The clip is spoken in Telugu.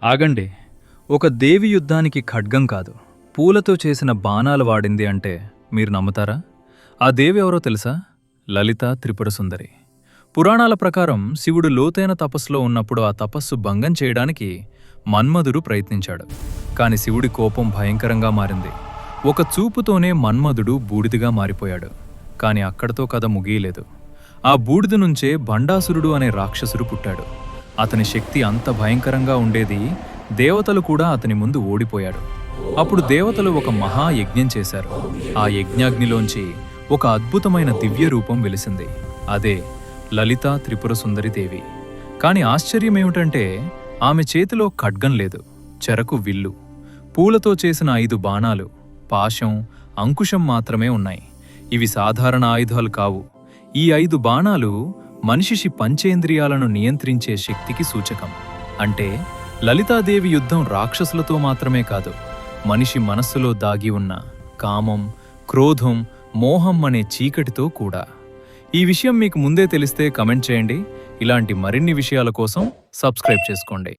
ఆగండి. ఒక దేవి యుద్ధానికి ఖడ్గం కాదు, పూలతో చేసిన బాణాలు వాడింది అంటే మీరు నమ్ముతారా? ఆ దేవి ఎవరో తెలుసా? లలిత త్రిపుర సుందరి. పురాణాల ప్రకారం శివుడు లోతైన తపస్సులో ఉన్నప్పుడు ఆ తపస్సు భంగం చేయడానికి మన్మధుడు ప్రయత్నించాడు. కాని శివుడి కోపం భయంకరంగా మారింది. ఒక చూపుతోనే మన్మధుడు బూడిదిగా మారిపోయాడు. కాని అక్కడతో కథ ముగియలేదు. ఆ బూడిద నుంచే భండాసురుడు అనే రాక్షసుడు పుట్టాడు. అతని శక్తి అంత భయంకరంగా ఉండేది, దేవతలు కూడా అతని ముందు ఓడిపోయాడు. అప్పుడు దేవతలు ఒక మహాయజ్ఞం చేశారు. ఆ యజ్ఞాగ్నిలోంచి ఒక అద్భుతమైన దివ్య రూపం వెలిసింది. అదే లలితా త్రిపుర సుందరి దేవి. కాని ఆశ్చర్యమేమిటంటే ఆమె చేతిలో ఖడ్గం లేదు, చెరకు విల్లు, పూలతో చేసిన 5 బాణాలు, పాశం, అంకుశం మాత్రమే ఉన్నాయి. ఇవి సాధారణ ఆయుధాలు కావు. ఈ 5 బాణాలు మనిషి పంచేంద్రియాలను నియంత్రించే శక్తికి సూచకం. అంటే లలితాదేవి యుద్ధం రాక్షసులతో మాత్రమే కాదు, మనిషి మనస్సులో దాగి ఉన్న కామం, క్రోధం, మోహం అనే చీకటితో కూడా. ఈ విషయం మీకు ముందే తెలిస్తే కమెంట్ చేయండి. ఇలాంటి మరిన్ని విషయాల కోసం సబ్స్క్రైబ్ చేసుకోండి.